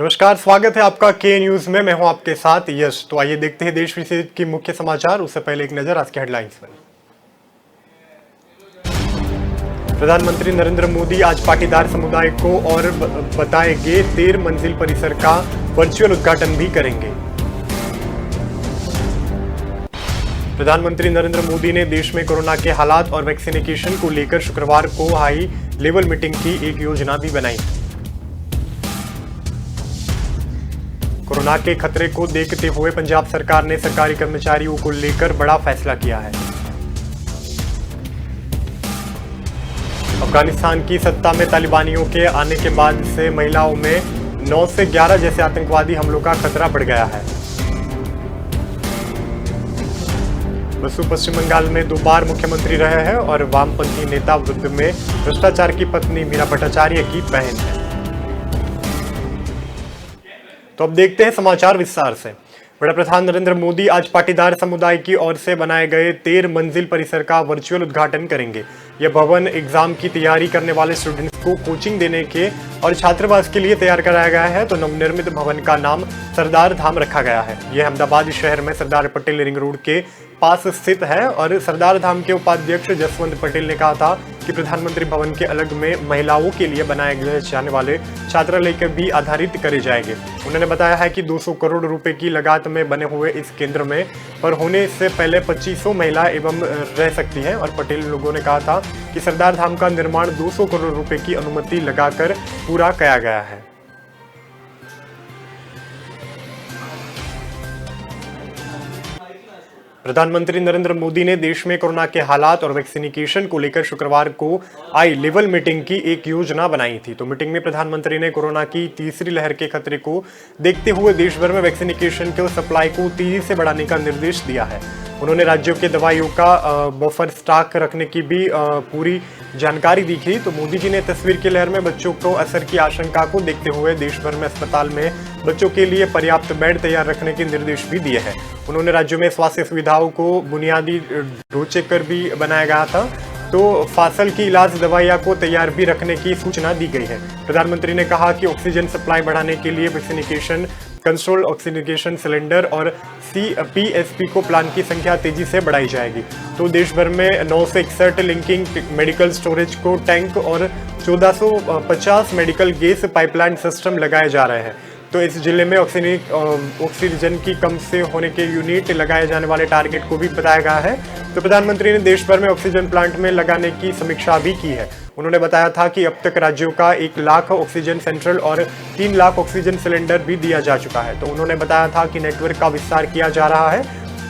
नमस्कार, स्वागत है आपका के न्यूज में। मैं हूं आपके साथ यश। तो आइए देखते हैं देश विदेश की मुख्य समाचार। उससे पहले एक नजर आज के हेडलाइंस पर। प्रधानमंत्री नरेंद्र मोदी आज पाटीदार समुदाय को और बताएंगे 13 मंजिल परिसर का वर्चुअल उद्घाटन भी करेंगे। प्रधानमंत्री नरेंद्र मोदी ने देश में कोरोना के हालात और वैक्सीनेशन को लेकर शुक्रवार को हाई लेवल मीटिंग की एक योजना भी बनाई। कोरोना के खतरे को देखते हुए पंजाब सरकार ने सरकारी कर्मचारियों को लेकर बड़ा फैसला किया है। अफगानिस्तान की सत्ता में तालिबानियों के आने के बाद से महिलाओं में 9 से 11 जैसे आतंकवादी हमलों का खतरा बढ़ गया है। बसु पश्चिम बंगाल में 2 बार मुख्यमंत्री रहे हैं और वामपंथी नेता वृद्ध में भ्रष्टाचार की पत्नी मीरा भट्टाचार्य की बहन है। तो अब देखते हैं समाचार विस्तार से। वडाप्रधान नरेंद्र मोदी आज पाटीदार समुदाय की ओर से बनाए गए 13 मंजिल परिसर का वर्चुअल उद्घाटन करेंगे। यह भवन एग्जाम की तैयारी करने वाले स्टूडेंट्स को कोचिंग देने के और छात्रावास के लिए तैयार कराया गया है। तो नवनिर्मित भवन का नाम सरदार धाम रखा गया है। यह अहमदाबाद शहर में सरदार पटेल रिंग रोड के पास स्थित है। और सरदार धाम के उपाध्यक्ष जसवंत पटेल ने कहा था कि प्रधानमंत्री भवन के अलग में महिलाओं के लिए बनाए गए जाने वाले छात्रालय के भी आधारित करे जाएंगे। उन्होंने बताया है कि 200 करोड़ रुपए की लागत में बने हुए इस केंद्र में पर होने से पहले 2500 महिला एवं रह सकती हैं। और पटेल लोगों ने कहा था कि सरदार धाम का निर्माण 200 करोड़ रुपए की अनुमति लगाकर पूरा किया गया है। प्रधानमंत्री नरेंद्र मोदी ने देश में कोरोना के हालात और वैक्सीनेशन को लेकर शुक्रवार को हाई लेवल मीटिंग की एक योजना बनाई थी। तो मीटिंग में प्रधानमंत्री ने कोरोना की तीसरी लहर के खतरे को देखते हुए देश भर में वैक्सीनेशन के सप्लाई को तेजी से बढ़ाने का निर्देश दिया है। उन्होंने राज्यों के दवाइयों का बफर स्टॉक रखने की भी पूरी जानकारी दी थी। तो मोदी जी ने तस्वीर की लहर में बच्चों को असर की आशंका को देखते हुए देश भर में अस्पताल में बच्चों के लिए पर्याप्त बेड तैयार रखने के निर्देश भी दिए हैं। उन्होंने राज्यों में स्वास्थ्य सुविधाओं को बुनियादी ढांचे कर भी बनाया गया था। तो फासल की इलाज दवाइयां को तैयार भी रखने की सूचना दी गई है। प्रधानमंत्री ने कहा कि ऑक्सीजन सप्लाई बढ़ाने के लिए वैक्सीनेशन कंट्रोल ऑक्सीजन सिलेंडर और CPSP को प्लान की संख्या तेजी से बढ़ाई जाएगी। तो देश भर में 9 से 61 लिंकिंग मेडिकल स्टोरेज को टैंक और 1450 मेडिकल गैस पाइपलाइन सिस्टम लगाए जा रहे हैं। तो इस जिले में ऑक्सीजन की कम से होने के यूनिट लगाए जाने वाले टारगेट को भी बताया गया है। तो प्रधानमंत्री ने देश भर में ऑक्सीजन प्लांट में लगाने की समीक्षा भी की है। उन्होंने बताया था कि अब तक राज्यों का 1 लाख ऑक्सीजन सेंट्रल और 3 लाख ऑक्सीजन सिलेंडर भी दिया जा चुका है। तो उन्होंने बताया था कि नेटवर्क का विस्तार किया जा रहा है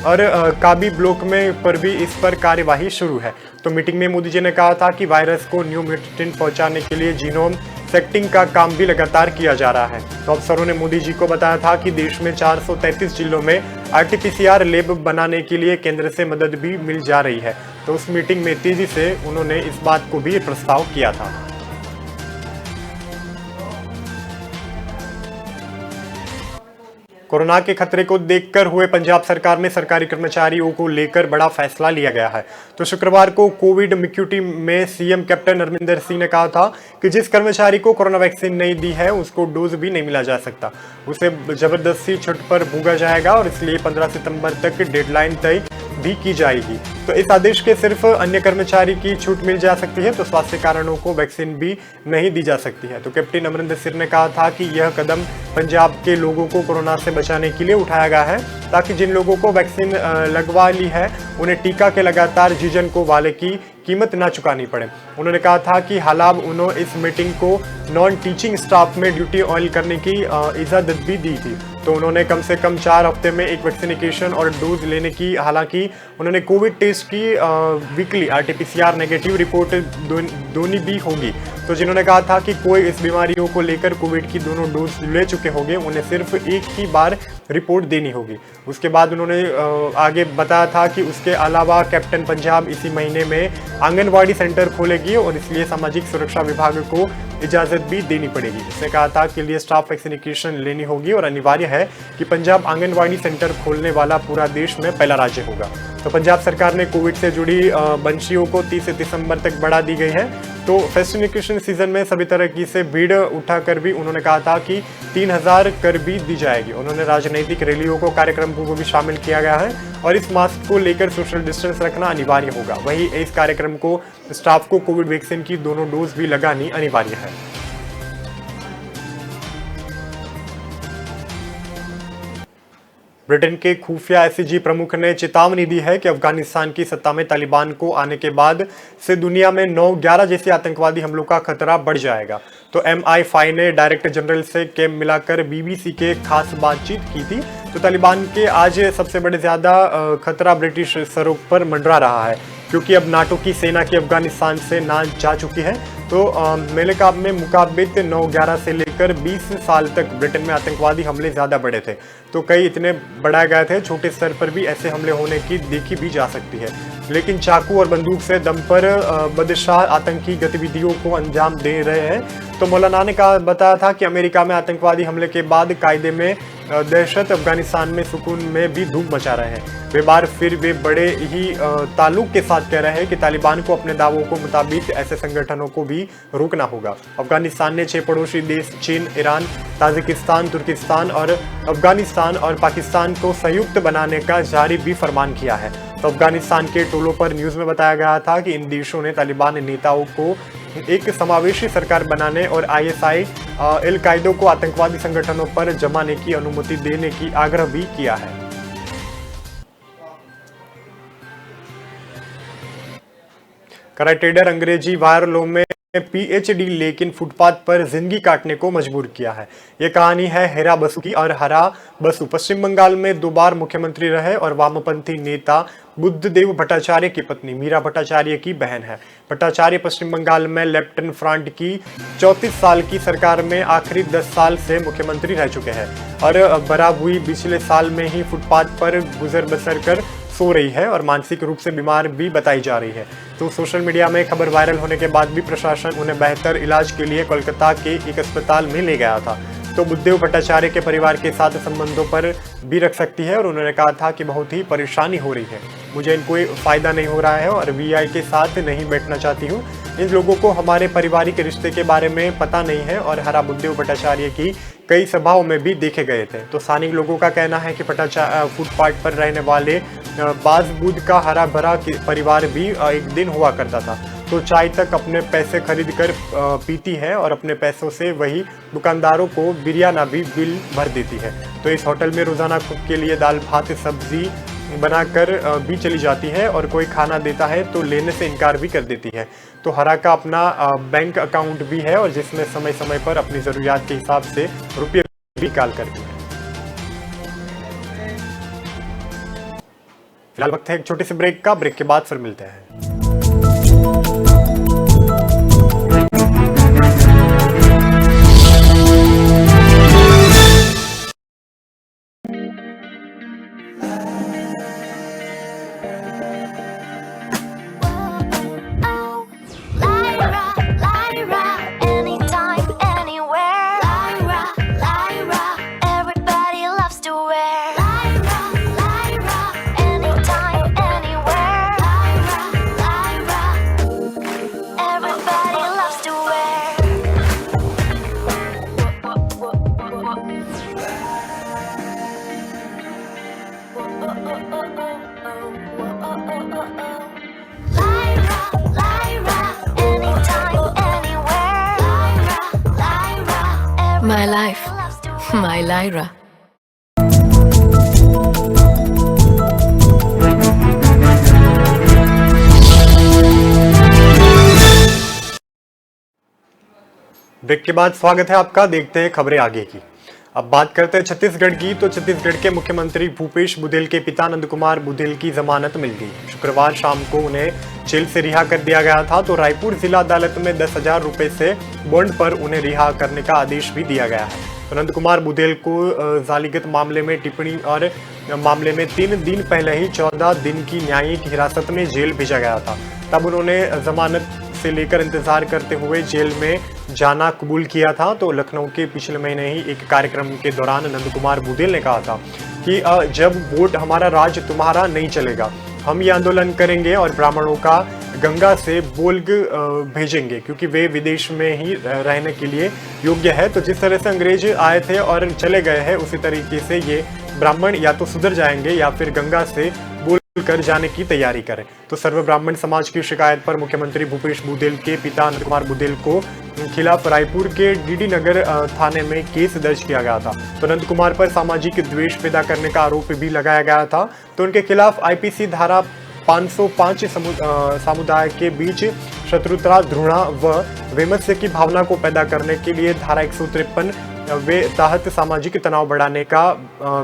और काबी ब्लॉक में पर भी इस पर कार्यवाही शुरू है। तो मीटिंग में मोदी जी ने कहा था कि वायरस को न्यू म्यूटेंट पहुंचाने के लिए जीनोम सेक्टिंग का काम भी लगातार किया जा रहा है। तो अफसरों ने मोदी जी को बताया था कि देश में 433 जिलों में RT-PCR लैब बनाने के लिए केंद्र से मदद भी मिल जा रही है। तो उस मीटिंग में तेजी से उन्होंने इस बात को भी प्रस्ताव किया था। कोरोना के खतरे को देखकर हुए पंजाब सरकार में सरकारी कर्मचारियों को लेकर बड़ा फैसला लिया गया है। तो शुक्रवार को कोविड मिक्यूटी में सीएम कैप्टन अमरिंदर सिंह ने कहा था कि जिस कर्मचारी को कोरोना वैक्सीन नहीं दी है उसको डोज भी नहीं मिला जा सकता, उसे जबरदस्ती छुट्टी पर भेजा जाएगा और इसलिए 15 सितंबर तक डेडलाइन तय भी की जाएगी। तो इस आदेश के सिर्फ अन्य कर्मचारी की छूट मिल जा सकती है। तो स्वास्थ्य कारणों को वैक्सीन भी नहीं दी जा सकती है। तो कैप्टन अमरिंदर सिंह ने कहा था कि यह कदम पंजाब के लोगों को कोरोना से बचाने के लिए उठाया गया है ताकि जिन लोगों को वैक्सीन लगवा ली है उन्हें टीका के लगातार जीजन को वाले की कीमत ना चुकानी पड़े। उन्होंने कहा था कि हालांकि उन्होंने इस मीटिंग को नॉन टीचिंग स्टाफ में ड्यूटी ऑयल करने की इजाजत भी दी थी। तो उन्होंने कम से कम 4 हफ्ते में एक वैक्सीनेशन और डोज लेने की, हालांकि उन्होंने कोविड टेस्ट की वीकली RT-PCR नेगेटिव रिपोर्ट दोनों भी होगी। तो जिन्होंने कहा था कि कोई इस बीमारियों को लेकर कोविड की दोनों डोज ले चुके होंगे उन्हें सिर्फ एक ही बार रिपोर्ट देनी होगी। उसके बाद उन्होंने आगे बताया था कि उसके अलावा कैप्टन पंजाब इसी महीने में आंगनवाड़ी सेंटर खोलेगी और इसलिए सामाजिक सुरक्षा विभाग को इजाजत भी देनी पड़ेगी। उसने कहा था कि लिए स्टाफ वैक्सीनेशन लेनी होगी और अनिवार्य है कि पंजाब आंगनवाड़ी सेंटर खोलने वाला पूरा देश में पहला राज्य होगा। तो पंजाब सरकार ने कोविड से जुड़ी बंशियों को 30 दिसंबर तक बढ़ा दी गई है। तो फेस्टिनेशन सीजन में सभी तरह की से भीड़ उठाकर भी उन्होंने कहा था कि 3000 कर भी दी जाएगी। उन्होंने राजनीतिक रैलियों को कार्यक्रम को भी शामिल किया गया है और इस मास्क को लेकर सोशल डिस्टेंस रखना अनिवार्य होगा। वहीं इस कार्यक्रम को स्टाफ को कोविड वैक्सीन की दोनों डोज भी लगानी अनिवार्य है। ब्रिटेन के खुफिया एसआईजी प्रमुख ने चेतावनी दी है कि अफगानिस्तान की सत्ता में तालिबान को आने के बाद से दुनिया में 9/11 जैसे आतंकवादी हमलों का खतरा बढ़ जाएगा। तो MI5 ने डायरेक्टर जनरल से कैंप मिलाकर BBC के खास बातचीत की थी। तो तालिबान के आज सबसे बड़े ज्यादा खतरा ब्रिटिश सड़क पर मंडरा रहा है, क्योंकि अब नाटो की सेना की अफगानिस्तान से ना जा चुकी है। तो मेलेकाब में मुकाबित 9/11 से लेकर 20 साल तक ब्रिटेन में आतंकवादी हमले ज्यादा बढ़े थे। तो कई इतने बढ़ाए गए थे, छोटे स्तर पर भी ऐसे हमले होने की देखी भी जा सकती है। लेकिन चाकू और बंदूक से दम पर बदशाह आतंकी गतिविधियों को अंजाम दे रहे हैं। तो मौलाना ने बताया था कि अमेरिका में आतंकवादी हमले के बाद कायदे में दहशत, अफगानिस्तान में सुकून में भी धूम मचा रहे हैं। वे बार फिर वे बड़े ही ताल्लुक के साथ कह रहे हैं कि तालिबान को अपने दावों को मुताबिक ऐसे संगठनों को भी रोकना होगा। अफगानिस्तान ने 6 पड़ोसी देश चीन, ईरान, ताजिकिस्तान, तुर्किस्तान और अफगानिस्तान और पाकिस्तान को संयुक्त बनाने का जारी भी फरमान किया है। तो अफगानिस्तान के टोलों पर न्यूज में बताया गया था कि इन देशों ने तालिबान नेताओं को एक समावेशी सरकार बनाने और ISI, अल कायदा को आतंकवादी संगठनों पर जमाने की अनुमति देने की आग्रह भी किया है। कराटे ट्रेडर अंग्रेजी वायर लॉ में PhD लेकिन फुटपाथ पर जिंदगी काटने को मजबूर किया है। ये कहानी है हेरा बसु की। और हरा बसु पश्चिम बंगाल में 2 बार मुख्यमंत्री रहे और वामपंथी नेता बुद्धदेव भट्टाचार्य की पत्नी मीरा भट्टाचार्य की बहन है। भट्टाचार्य पश्चिम बंगाल में लेफ्टिनेंट फ्रंट की 34 साल की सरकार में आखिरी 10 साल से मुख्यमंत्री रह चुके हैं और बराब हुई पिछले साल में ही फुटपाथ पर गुजर बसर कर सो रही है और मानसिक रूप से बीमार भी बताई जा रही है। तो सोशल मीडिया में खबर वायरल होने के बाद भी प्रशासन उन्हें बेहतर इलाज के लिए कोलकाता के एक अस्पताल में ले गया था। तो बुद्धदेव भट्टाचार्य के परिवार के साथ संबंधों पर भी रख सकती है और उन्होंने कहा था कि बहुत ही परेशानी हो रही है, मुझे इनको फायदा नहीं हो रहा है और VI के साथ नहीं बैठना चाहती हूँ। इन लोगों को हमारे पारिवारिक रिश्ते के बारे में पता नहीं है और हरा बुद्धदेव भट्टाचार्य की कई सभाओं में भी देखे गए थे। तो स्थानीय लोगों का कहना है कि फुटपाथ पर रहने वाले बाजबूद का हरा भरा परिवार भी एक दिन हुआ करता था। तो चाय तक अपने पैसे खरीद कर पीती है और अपने पैसों से वही दुकानदारों को बिरयाना भी बिल भर देती है। तो इस होटल में रोजाना खुद के लिए दाल भात सब्जी बनाकर भी चली जाती है और कोई खाना देता है तो लेने से इनकार भी कर देती है। तो हरा का अपना बैंक अकाउंट भी है और जिसमें समय समय पर अपनी ज़रूरियात के हिसाब से रुपये भी निकाल करती है। फिलहाल वक्त है एक छोटे से ब्रेक का। ब्रेक के बाद फिर मिलते हैं। My life, my Lyra. Break के बाद स्वागत है आपका। देखते हैं खबरें आगे की। अब बात करते हैं छत्तीसगढ़ की। तो छत्तीसगढ़ के मुख्यमंत्री भूपेश बघेल के पिता नंद कुमार बघेल की जमानत मिल गई। शुक्रवार शाम को उन्हें जेल से रिहा कर दिया गया था। तो रायपुर जिला अदालत में 10,000 रुपए से बॉन्ड पर उन्हें रिहा करने का आदेश भी दिया गया है। तो नंद कुमार बघेल को जालीगत मामले में टिप्पणी और मामले में 3 दिन पहले ही 14 दिन की न्यायिक हिरासत में जेल भेजा गया था। तब उन्होंने जमानत से लेकर इंतजार करते हुए जेल में जाना कबूल किया था। तो लखनऊ के पिछले महीने ही एक कार्यक्रम के दौरान नंद कुमार बघेल ने कहा था कि जब वोट हमारा राज तुम्हारा नहीं चलेगा, हम ये आंदोलन करेंगे और ब्राह्मणों का गंगा से बोल्ग भेजेंगे, क्योंकि वे विदेश में ही रहने के लिए योग्य है। तो जिस तरह से अंग्रेज आए थे और चले गए हैं, उसी तरीके से ये ब्राह्मण या तो सुधर जाएंगे या फिर गंगा से बोल कर जाने की तैयारी करें। तो सर्व ब्राह्मण समाज की शिकायत पर मुख्यमंत्री भूपेश बघेल के पिता नंद कुमार बघेल को खिलाफ रायपुर के डीडी नगर थाने में केस दर्ज किया गया था। तो नंद कुमार पर सामाजिक द्वेष पैदा करने का आरोप भी लगाया गया था। तो उनके खिलाफ आईपीसी धारा 505 समुदाय के बीच शत्रुता, घृणा व वैमनस्य की भावना को पैदा करने के लिए धारा 153 वे तहत सामाजिक तनाव बढ़ाने का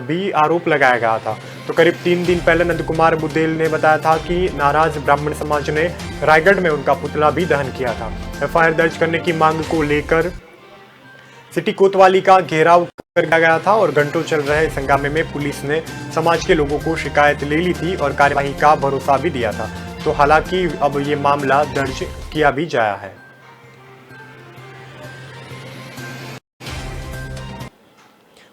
भी आरोप लगाया गया था। तो करीब 3 दिन पहले नंद कुमार बघेल ने बताया था कि नाराज ब्राह्मण समाज ने रायगढ़ में उनका पुतला भी दहन किया था। एफआईआर दर्ज करने की मांग को लेकर सिटी कोतवाली का घेराव कर दिया गया था और घंटों चल रहे इस हंगामे में पुलिस ने समाज के लोगों को शिकायत ले ली थी और कार्यवाही का भरोसा भी दिया था। तो हालांकि अब ये मामला दर्ज किया भी गया है।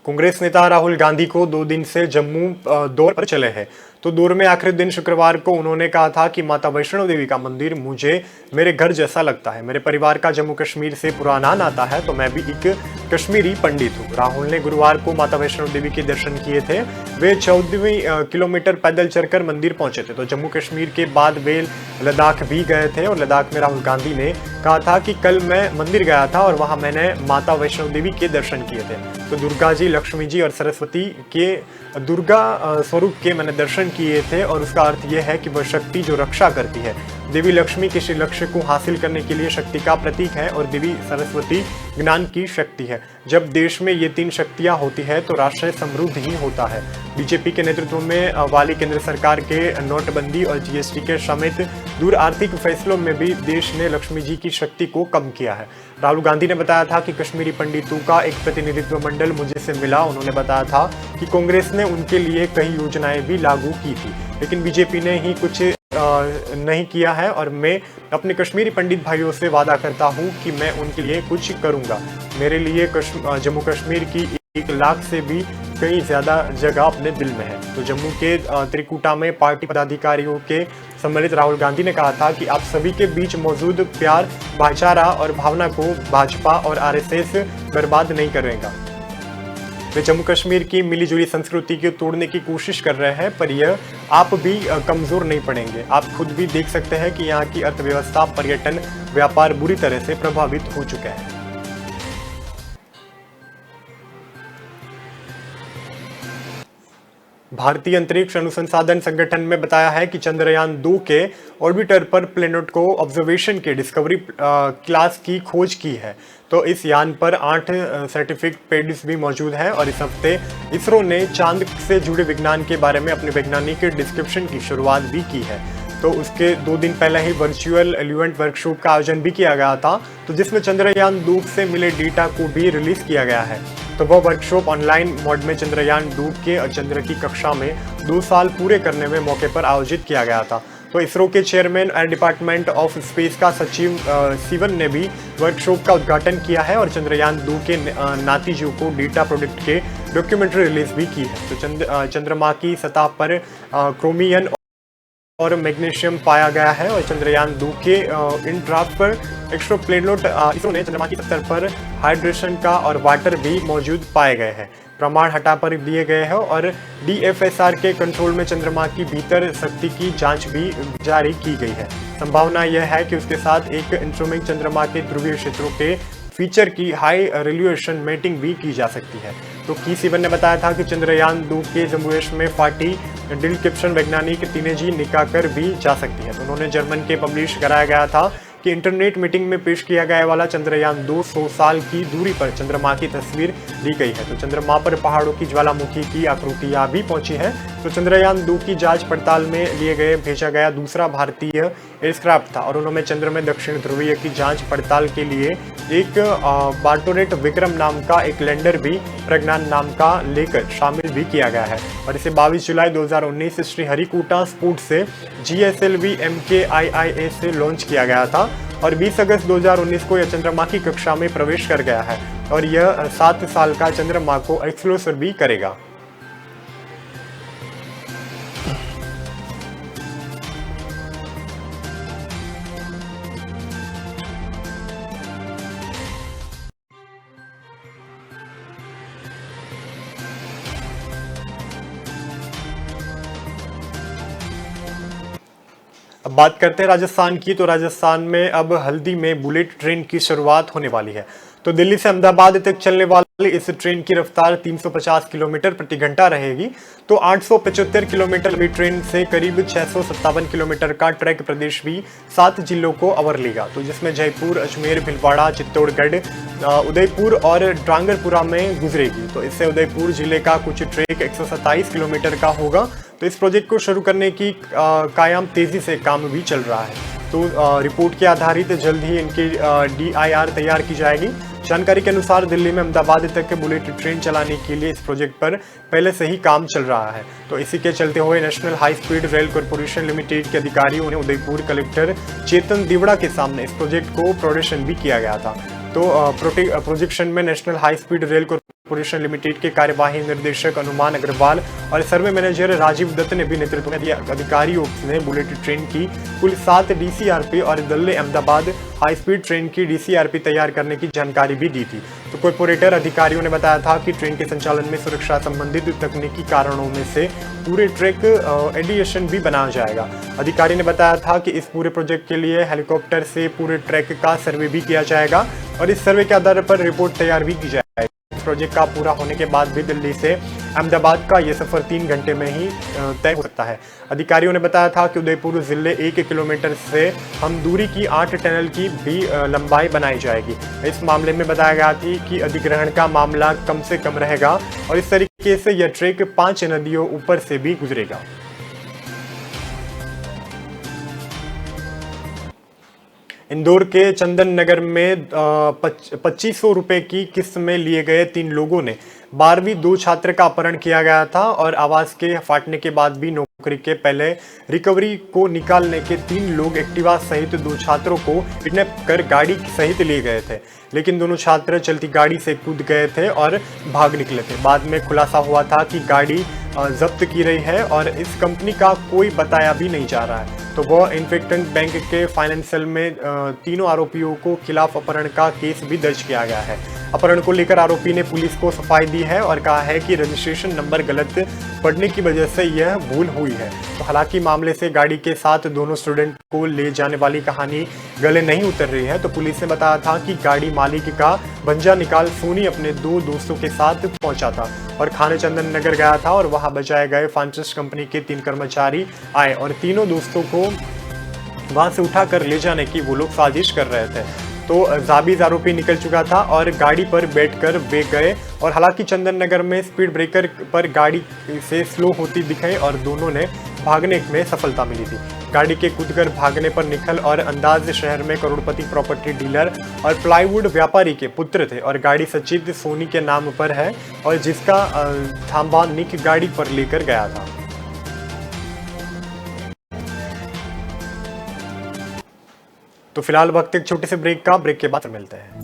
कांग्रेस नेता राहुल गांधी को 2 दिन से जम्मू दौरे पर चले हैं। तो दौरे में आखिरी दिन शुक्रवार को उन्होंने कहा था कि माता वैष्णो देवी का मंदिर मुझे मेरे घर जैसा लगता है। मेरे परिवार का जम्मू कश्मीर से पुराना नाता है, तो मैं भी एक कश्मीरी पंडित हूँ। राहुल ने गुरुवार को माता वैष्णो देवी के दर्शन किए थे। वे 14 किलोमीटर पैदल चलकर मंदिर पहुंचे थे। तो जम्मू कश्मीर के बाद वे लद्दाख भी गए थे और लद्दाख में राहुल गांधी ने कहा था कि कल मैं मंदिर गया था और वहां मैंने माता वैष्णो देवी के दर्शन किए थे। तो दुर्गा जी, लक्ष्मी जी और सरस्वती के दुर्गा स्वरूप के मैंने दर्शन किए थे और उसका अर्थ यह है कि वह शक्ति जो रक्षा करती है। देवी लक्ष्मी किसी लक्ष्य को हासिल करने के लिए शक्ति का प्रतीक है और देवी सरस्वती ज्ञान की शक्ति है। जब देश में ये 3 शक्तियां होती है तो राष्ट्र समृद्ध ही होता है। बीजेपी के नेतृत्व में वाली केंद्र सरकार के नोटबंदी और जीएसटी के समेत दूर आर्थिक फैसलों में भी देश ने लक्ष्मी जी की शक्ति को कम किया है। राहुल गांधी ने बताया था कि कश्मीरी पंडितों का एक प्रतिनिधित्व मंडल मुझे से मिला। उन्होंने बताया था कि कांग्रेस ने उनके लिए कई योजनाएं भी लागू की थी, लेकिन बीजेपी ने ही कुछ नहीं किया है और मैं अपने कश्मीरी पंडित भाइयों से वादा करता हूं कि मैं उनके लिए कुछ करूंगा। मेरे लिए जम्मू कश्मीर की 1 लाख से भी कई ज़्यादा जगह अपने दिल में है। तो जम्मू के त्रिकुटा में पार्टी पदाधिकारियों के सम्मिलित राहुल गांधी ने कहा था कि आप सभी के बीच मौजूद प्यार, भाईचारा और भावना को भाजपा और आरएसएस बर्बाद नहीं करेगा। वे जम्मू कश्मीर की मिलीजुली संस्कृति को तोड़ने की कोशिश कर रहे हैं, पर यह आप भी कमजोर नहीं पड़ेंगे। आप खुद भी देख सकते हैं कि यहाँ की अर्थव्यवस्था, पर्यटन, व्यापार बुरी तरह से प्रभावित हो चुके हैं। भारतीय अंतरिक्ष अनुसंधान संगठन में बताया है कि चंद्रयान 2 के ऑर्बिटर पर प्लैनेट को ऑब्जर्वेशन के डिस्कवरी क्लास की खोज की है। तो इस यान पर 8 सर्टिफिकेट पेड्स भी मौजूद हैं और इस हफ्ते इसरो ने चांद से जुड़े विज्ञान के बारे में अपने वैज्ञानिक डिस्क्रिप्शन की शुरुआत भी की है। तो उसके 2 दिन पहले ही वर्चुअल एलिवेंट वर्कशॉप का आयोजन भी किया गया था, तो जिसमें चंद्रयान 2 से मिले डेटा को भी रिलीज किया गया है। तो वह वर्कशॉप ऑनलाइन मोड में चंद्रयान 2 के चंद्र की कक्षा में 2 साल पूरे करने में मौके पर आयोजित किया गया था। तो इसरो के chairman and department of space का सचिव सिवन ने भी वर्कशॉप का उद्घाटन किया है और चंद्रयान 2 के नतीजों को डेटा प्रोडक्ट के डॉक्यूमेंट्री रिलीज भी की है। तो चंद्रमा की सतह पर क्रोमियम और मैग्नीशियम पाया गया है और चंद्रयान 2 के इंट्राफ पर एक्सोप्लैनेट इसरो ने चंद्रमा की सतह पर हाइड्रेशन का और वाटर भी मौजूद पाए गए हैं। प्रमाण हटा पर दिए गए हैं और DFSR के कंट्रोल में चंद्रमा की भीतर शक्ति की जांच भी जारी की गई है। संभावना यह है कि उसके साथ एक इंस्ट्रूमेंट चंद्रमा के ध्रुवीय क्षेत्रों के फीचर की हाई रेजोल्यूशन मैपिंग भी की जा सकती है। तो की सिवन ने बताया था कि चंद्रयान 2 के जम्बुएश में फाटी डिलक्रिप्शन वैज्ञानिक तिनेजी निकाकर भी जा सकती है। तो उन्होंने जर्मन के पब्लिश कराया गया था कि इंटरनेट मीटिंग में पेश किया गया वाला चंद्रयान 2 100 साल की दूरी पर चंद्रमा की तस्वीर ली गई है। तो चंद्रमा पर पहाड़ों की ज्वालामुखी की आकृतियां भी पहुंची है। तो चंद्रयान 2 की जांच पड़ताल में भेजा गया दूसरा भारतीय एयरक्राफ्ट था और उन्होंने चंद्र में दक्षिण ध्रुवीय की जांच पड़ताल के लिए एक बार्टोरेट विक्रम नाम का एक लैंडर भी प्रज्ञान नाम का लेकर शामिल भी किया गया है और इसे 22 जुलाई 2019 श्रीहरिकोटा स्पूट से GSLV MKIIA से लॉन्च किया गया था और 20 अगस्त 2019 को यह चंद्रमा की कक्षा में प्रवेश कर गया है और यह 7 साल का चंद्रमा को एक्सप्लोर भी करेगा। अब बात करते हैं राजस्थान की। तो राजस्थान में अब हल्दी में बुलेट ट्रेन की शुरुआत होने वाली है। तो दिल्ली से अहमदाबाद तक चलने वाली इस ट्रेन की रफ्तार 350 किलोमीटर प्रति घंटा रहेगी। तो 875 किलोमीटर लंबी ट्रेन से करीब 657 किलोमीटर का ट्रैक प्रदेश भी 7 जिलों को अवर लेगा। तो जिसमें जयपुर, अजमेर, भीलवाड़ा, चित्तौड़गढ़, उदयपुर और ड्रांगरपुरा में गुजरेगी। तो इससे उदयपुर जिले का कुछ ट्रैक 127 किलोमीटर का होगा। तो इस प्रोजेक्ट को शुरू करने की कायम तेजी से काम भी चल रहा है। तो रिपोर्ट के आधारित जल्द ही इनकी DIR तैयार की जाएगी। जानकारी के अनुसार दिल्ली में अहमदाबाद तक बुलेट ट्रेन चलाने के लिए इस प्रोजेक्ट पर पहले से ही काम चल रहा है। तो इसी के चलते हुए national high speed rail corporation limited के अधिकारियों ने उदयपुर कलेक्टर चेतन दिवड़ा के सामने इस प्रोजेक्ट को प्रोडेशन भी किया गया था। तो प्रोजेक्शन में national high speed rail corporation limited के कार्यवाही निर्देशक अनुमान अग्रवाल और सर्वे मैनेजर राजीव दत्त ने भी नेतृत्व में दिया। अधिकारियों ने बुलेट ट्रेन की कुल 7 DCRP और Delhi Ahmedabad high speed train की DCRP तैयार करने की जानकारी भी दी थी। तो कॉरपोरेटर अधिकारियों ने बताया था कि ट्रेन के संचालन में सुरक्षा संबंधित तकनीकी कारणों में से पूरे ट्रैक एडिएशन भी बनाया जाएगा। अधिकारी ने बताया था कि इस पूरे प्रोजेक्ट के लिए हेलीकॉप्टर से पूरे ट्रैक का सर्वे भी किया जाएगा और इस सर्वे के आधार पर रिपोर्ट तैयार भी की जाएगी। प्रोजेक्ट का पूरा होने के बाद भी दिल्ली से अहमदाबाद का यह सफर 3 घंटे में ही तय हो सकता है। अधिकारियों ने बताया था कि उदयपुर जिले 1 किलोमीटर से हम दूरी की 8 टनल की भी लंबाई बनाई जाएगी। इस मामले में बताया गया थी कि अधिग्रहण का मामला कम से कम रहेगा और इस तरीके से यह ट्रैक 5 नदियों ऊपर से भी गुजरेगा। इंदौर के चंदन नगर में 2500 रुपए की किस्त में लिए गए 3 लोगों ने 12वीं 2 छात्र का अपहरण किया गया था और आवास के फाटने के बाद भी नौकरी के पहले रिकवरी को निकालने के 3 लोग एक्टिवा सहित 2 छात्रों को किडनैप कर गाड़ी सहित ले गए थे। लेकिन दोनों छात्र चलती गाड़ी से कूद गए थे और भाग निकले थे। बाद में खुलासा हुआ था कि गाड़ी जब्त की रही है और इस कंपनी का कोई बताया भी नहीं जा रहा है। तो वह इन्फेक्टेंट बैंक के फाइनेंशियल में तीनों आरोपियों को खिलाफ अपहरण का केस भी दर्ज किया गया है। अपहरण को लेकर आरोपी ने पुलिस को सफाई दी है और कहा है कि रजिस्ट्रेशन नंबर गलत पड़ने की वजह से यह भूल हुई है। तो हालांकि मामले से गाड़ी के साथ दोनों स्टूडेंट को ले जाने वाली कहानी गले नहीं उतर रही है। तो पुलिस ने बताया था कि गाड़ी मालिक का भंजा निकाल सोनी अपने 2 दोस्तों के साथ पहुंचा था और खाने चंदन नगर गया था और वहां बचाए गए फ्रांसिस कंपनी के 3 कर्मचारी आए और तीनों दोस्तों को वहां से उठाकर ले जाने की वो लोग साजिश कर रहे थे। तो जाबिज आरोपी निकल चुका था और गाड़ी पर बैठकर वे गए और हालांकि चंदन नगर में स्पीड ब्रेकर पर गाड़ी से स्लो होती दिखाई और दोनों ने भागने में सफलता मिली थी। गाड़ी के कूदकर भागने पर निखल और अंदाज शहर में करोड़पति प्रॉपर्टी डीलर और प्लाईवुड व्यापारी के पुत्र थे और गाड़ी सचित सोनी के नाम पर है और जिसका थांबा निक गाड़ी पर लेकर गया था। तो फिलहाल वक्त एक छोटे से ब्रेक का, ब्रेक के बाद मिलते हैं।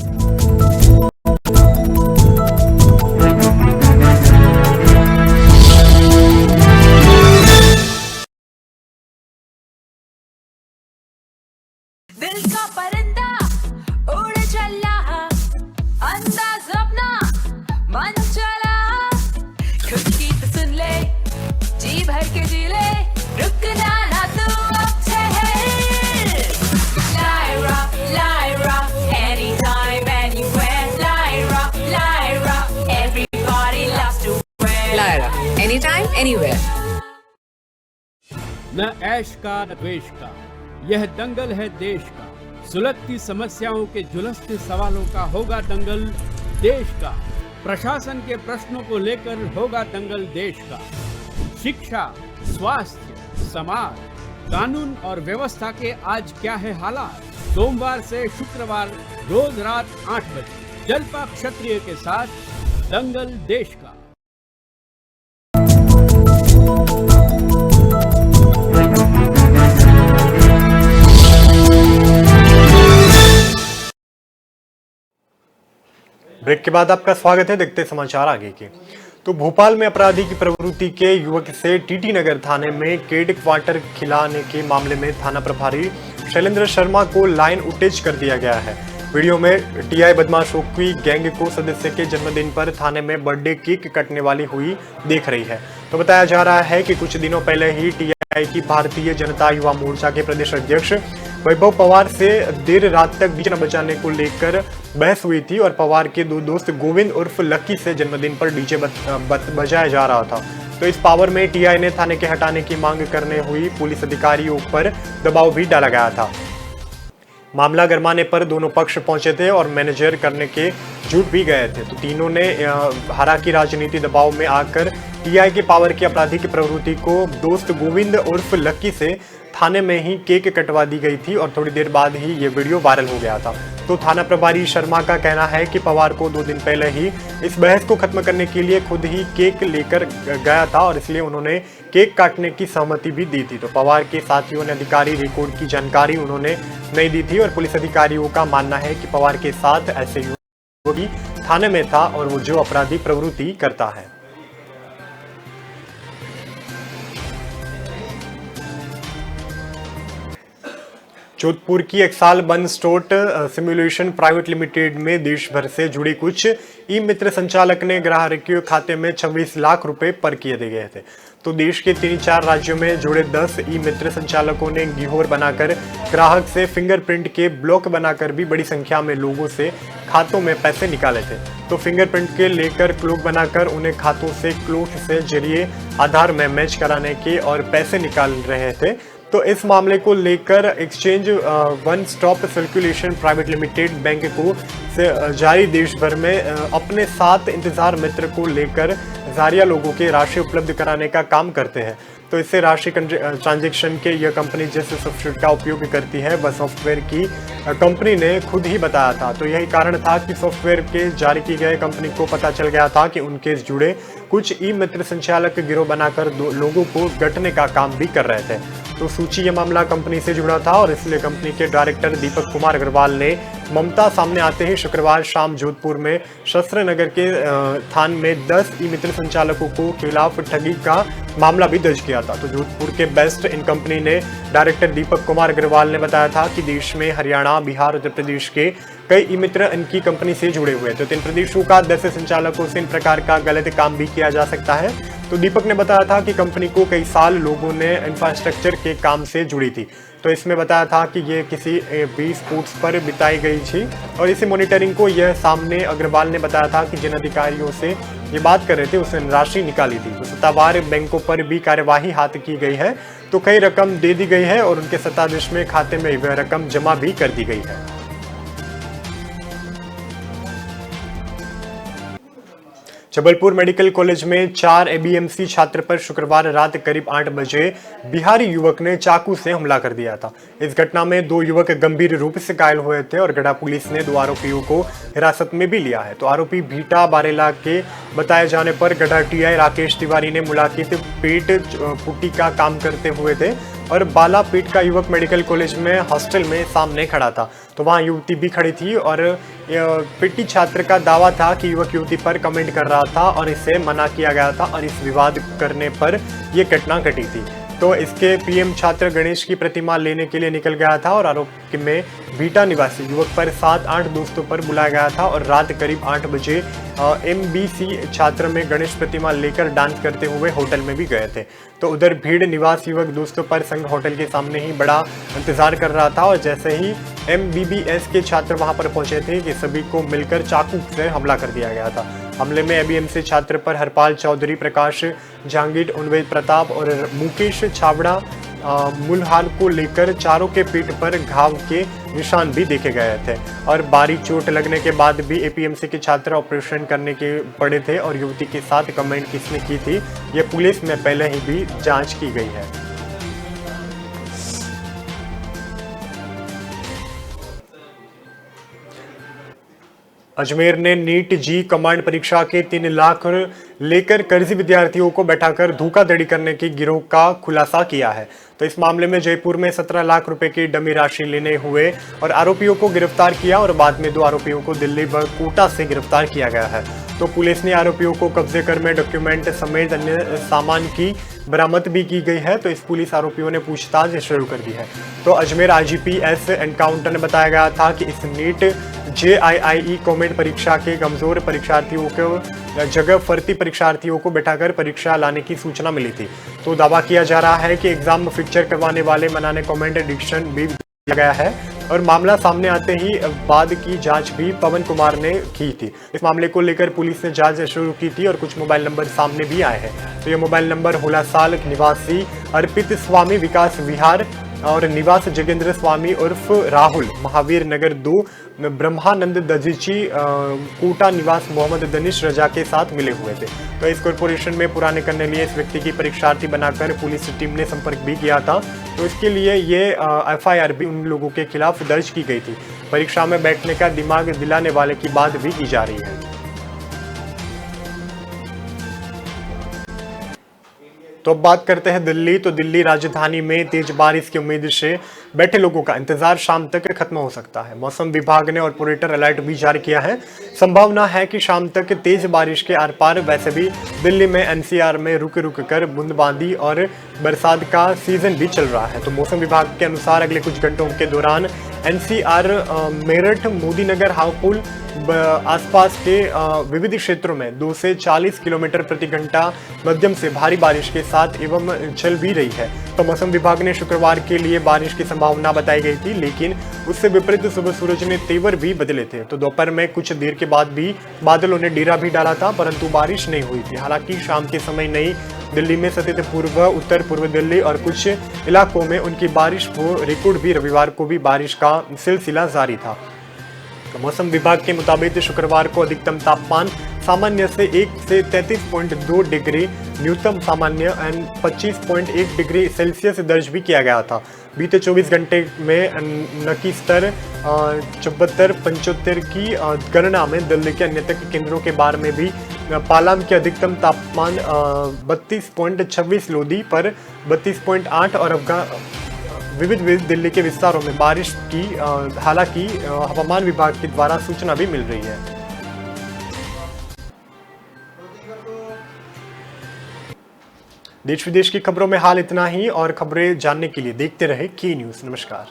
दिल का परिंदा उड़ चला, अंदाज अपना मन चला, खुद की तो सुन ले, जी भर के जी ले, रुकना ना तू अब ठहर। Lyra, Lyra, anytime, anywhere. Lyra, Lyra, everybody loves to wear. Lyra, anytime, anywhere. न ऐश का न द्वेष का, यह दंगल है देश का। सुलगती समस्याओं के झुलसते सवालों का होगा दंगल देश का। प्रशासन के प्रश्नों को लेकर होगा दंगल देश का। शिक्षा, स्वास्थ्य, समाज, कानून और व्यवस्था के आज क्या है हालात। सोमवार से शुक्रवार रोज रात 8 बजे जलपा क्षत्रिय के साथ दंगल देश का। ब्रेक के बाद आपका स्वागत है। देखते समाचार आगे के। तो भोपाल में अपराधी की प्रवृत्ति के युवक से टीटी नगर थाने में केड क्वार्टर खिलाने के मामले में थाना प्रभारी शैलेंद्र शर्मा को लाइन उटेज कर दिया गया है। वीडियो में टीआई बदमाशों की गैंग को सदस्य के जन्मदिन पर थाने में बर्थडे केक कटने वाली हुई देख रही है। तो बताया जा रहा है कि कुछ दिनों पहले ही टीआई टीआई की भारतीय जनता युवा मोर्चा के प्रदेश अध्यक्ष वैभव पवार से देर रात तक डीजे न बजाने को लेकर बहस हुई थी और पवार के दो दोस्त गोविंद उर्फ लक्की से जन्मदिन पर डीजे बजाया जा रहा था। तो इस पावर में टीआई ने थाने के हटाने की मांग करने हुई पुलिस अधिकारियों पर दबाव भी डाला गया था। मामला गरमाने पर दोनों पक्ष पहुंचे थे और मैनेजर करने के जुट भी गए थे। तो तीनों ने हरा की राजनीति दबाव में आकर टीआई के पावर की आपराधिक प्रवृत्ति को दोस्त गोविंद उर्फ लक्की से थाने में ही केक कटवा दी गई थी और थोड़ी देर बाद ही ये वीडियो वायरल हो गया था। तो थाना प्रभारी शर्मा का कहना है कि पवार को 2 दिन पहले ही इस बहस को खत्म करने के लिए खुद ही केक लेकर गया था और इसलिए उन्होंने केक काटने की सहमति भी दी थी। तो पवार के साथियों ने अधिकारी रिकॉर्ड की जानकारी उन्होंने नहीं दी थी और पुलिस अधिकारियों का मानना है कि पवार के साथ ऐसे युवक भी थाने में था और वो जो अपराधी प्रवृत्ति करता है। जोधपुर की एक साल बंद स्टोट सिमुलेशन प्राइवेट लिमिटेड में देश भर से जुड़ी कुछ ई मित्र संचालक ने ग्राहकों के खाते में 26 लाख रुपए पर किए दे गए थे। तो देश के 3-4 राज्यों में जुड़े 10 ई मित्र संचालकों ने गिहोर बनाकर ग्राहक से फिंगरप्रिंट के ब्लॉक बनाकर भी बड़ी संख्या में लोगों से खातों में पैसे निकाले थे। तो फिंगरप्रिंट के लेकर क्लोक बनाकर उन्हें खातों से क्लोक से जरिए आधार में मैच कराने के और पैसे निकाल रहे थे। तो इस मामले को लेकर exchange one stop circulation private limited bank को से जारी देश भर में अपने साथ इंतजार मित्र को लेकर जारिया लोगों के राशि उपलब्ध कराने का काम करते हैं। तो इससे राशि ट्रांजैक्शन के यह कंपनी जिस सॉफ्टवेयर का उपयोग करती है वह सॉफ्टवेयर की कंपनी ने खुद ही बताया था। तो यही कारण था कि सॉफ्टवेयर के जारी की गए कंपनी को पता चल गया था कि उनके जुड़े कुछ ई मित्र संचालक गिरोह बनाकर लोगों को गठने का काम भी कर रहे थे। तो सूची ये मामला कंपनी से जुड़ा था और इसलिए कंपनी के डायरेक्टर दीपक कुमार अग्रवाल ने ममता सामने आते ही शुक्रवार शाम जोधपुर में शस्त्र नगर के थान में 10 ई मित्र संचालकों को खिलाफ ठगी का मामला भी दर्ज किया था। तो जोधपुर के बेस्ट इन कंपनी ने डायरेक्टर दीपक कुमार अग्रवाल ने बताया था कि देश में हरियाणा, बिहार, उत्तर प्रदेश के कई ई मित्र इनकी कंपनी से जुड़े हुए। तो 3 प्रदेशों का 10 संचालकों से इन प्रकार का गलत काम भी किया जा सकता है। तो दीपक ने बताया था कि कंपनी को कई साल लोगों ने इंफ्रास्ट्रक्चर के काम से जुड़ी थी। तो इसमें बताया था कि ये किसी 20 फुट्स पर बिताई गई थी और इसी मॉनिटरिंग को यह सामने अग्रवाल ने बताया था कि जिन अधिकारियों से ये बात कर रहे थे उसने राशि निकाली थी। तो सत्तावार बैंकों पर भी कार्यवाही हाथ की गई है। तो कई रकम दे दी गई है और उनके सत्ताधीश में खाते में वह रकम जमा भी कर दी गई है। जबलपुर मेडिकल कॉलेज में 4 एबीएमसी छात्र पर शुक्रवार रात करीब 8 बजे बिहारी युवक ने चाकू से हमला कर दिया था। इस घटना में 2 युवक गंभीर रूप से घायल हुए थे और गढ़ा पुलिस ने 2 आरोपियों को हिरासत में भी लिया है। तो आरोपी भीटा बारेला के बताए जाने पर गढ़ा टीआई राकेश तिवारी ने मुलाकात पेट पुट्टी का काम करते हुए थे और बाला पेट का युवक मेडिकल कॉलेज में हॉस्टल में सामने खड़ा था। तो वहां युवती भी खड़ी थी और पिट्टी छात्र का दावा था कि युवक युवती पर कमेंट कर रहा था और इसे मना किया गया था और इस विवाद करने पर यह घटना घटी थी। तो इसके पीएम छात्र गणेश की प्रतिमा लेने के लिए निकल गया था और आरोप में बीटा निवासी युवक पर 7-8 दोस्तों पर बुलाया गया था और रात करीब 8 बजे एमबीसी छात्र में गणेश प्रतिमा लेकर डांस करते हुए होटल में भी गए थे। तो उधर भीड़ निवास युवक दोस्तों पर संघ होटल के सामने ही बड़ा इंतजार कर रहा था और जैसे ही एमबीबीएस के छात्र वहां पर पहुंचे थे कि सभी को मिलकर चाकू से हमला कर दिया गया था। हमले में एबीएमसी छात्र पर हरपाल चौधरी, प्रकाश जहांगीर, उन्वेद प्रताप और मुकेश छावड़ा मुलहाल को लेकर चारों के पीठ पर घाव के निशान भी देखे गए थे और भारी चोट लगने के बाद भी एपीएमसी के छात्र ऑपरेशन करने के पड़े थे और युवती के साथ कमेंट किसने की थी यह पुलिस में पहले ही भी जांच की गई है। अजमेर ने नीट जी कमांड परीक्षा के 3 लाख लेकर कर्जी विद्यार्थियों को बैठाकर धोखाधड़ी करने की गिरोह का खुलासा किया है। तो इस मामले में जयपुर में 17 लाख रुपए की डमी राशि लेने हुए और आरोपियों को गिरफ्तार किया और बाद में 2 आरोपियों को दिल्ली व कोटा से गिरफ्तार किया गया है। तो पुलिस ने आरोपियों को कब्जे कर में डॉक्यूमेंट समेत अन्य सामान की बरामद भी की गई है। तो इस पुलिस आरोपियों ने पूछताछ शुरू कर दी है। तो अजमेर IGPS एनकाउंटर ने बताया गया था कि इस नीट JII कॉमेट परीक्षा के कमजोर परीक्षार्थियों को जगह फर्ती परीक्षार्थियों को बैठाकर परीक्षा लाने की सूचना मिली थी। तो दावा किया जा रहा है कि एग्जाम फ्रिक्चर करवाने वाले मनाने कॉमेंट एडिक्शन भी किया गया है और मामला सामने आते ही बाद की जांच भी पवन कुमार ने की थी। इस मामले को लेकर पुलिस ने जांच शुरू की थी और कुछ मोबाइल नंबर सामने भी आए हैं। तो ये मोबाइल नंबर होलासाल निवासी अर्पित स्वामी विकास विहार और निवास जगेंद्र स्वामी उर्फ राहुल महावीर नगर 2 ब्रह्मानंद दजीची कोटा निवास मोहम्मद दनिश रजा के साथ मिले हुए थे। तो इस कॉरपोरेशन में पुराने करने लिए इस व्यक्ति की परीक्षार्थी बनाकर पुलिस टीम ने संपर्क भी किया था। तो इसके लिए ये FIR भी उन लोगों के खिलाफ दर्ज की गई थी। परीक्षा में बैठने का दिमाग दिलाने वाले की बात भी की जा रही है। तो अब बात करते हैं दिल्ली। तो दिल्ली राजधानी में तेज बारिश की उम्मीद से बैठे लोगों का इंतजार शाम तक खत्म हो सकता है। मौसम विभाग ने ऑपरेटर अलर्ट भी जारी किया है। संभावना है कि शाम तक तेज बारिश के आर पार। वैसे भी दिल्ली में NCR में रुक रुक कर बूंदबांदी और बरसात का सीजन भी चल रहा है। तो मौसम विभाग के अनुसार अगले कुछ घंटों के दौरान NCR मेरठ मोदीनगर हापुड़ आसपास के विविध क्षेत्रों में 2 से 40 किलोमीटर प्रति घंटा मध्यम से भारी बारिश के साथ एवं चल भी रही है। तो मौसम विभाग ने शुक्रवार के लिए बारिश की संभावना बताई गई थी, लेकिन उससे विपरीत सुबह सूरज ने तेवर भी बदले थे। तो दोपहर में कुछ देर के बाद भी बादलों ने डेरा भी डाला था, परंतु बारिश नहीं हुई थी। हालांकि शाम के समय नई दिल्ली में सतत पूर्व उत्तर पूर्व दिल्ली और कुछ इलाकों में उनकी बारिश हो रिकॉर्ड भी रविवार को भी बारिश का सिलसिला जारी था। तो मौसम विभाग के मुताबिक शुक्रवार को अधिकतम तापमान सामान्य से 1 से 33.2 डिग्री, न्यूनतम सामान्य 25.1 डिग्री सेल्सियस दर्ज भी किया गया था। बीते 24 घंटे में नकी स्तर 74-75 की गणना में दिल्ली के अन्य तक केंद्रों के बार में भी पालाम के अधिकतम तापमान 32.26, लोधी पर 32.8 और विविध दिल्ली के विस्तारों में बारिश की हालांकि हवामान विभाग के द्वारा सूचना भी मिल रही है। देश विदेश की खबरों में हाल इतना ही और खबरें जानने के लिए देखते रहे की न्यूज़। नमस्कार।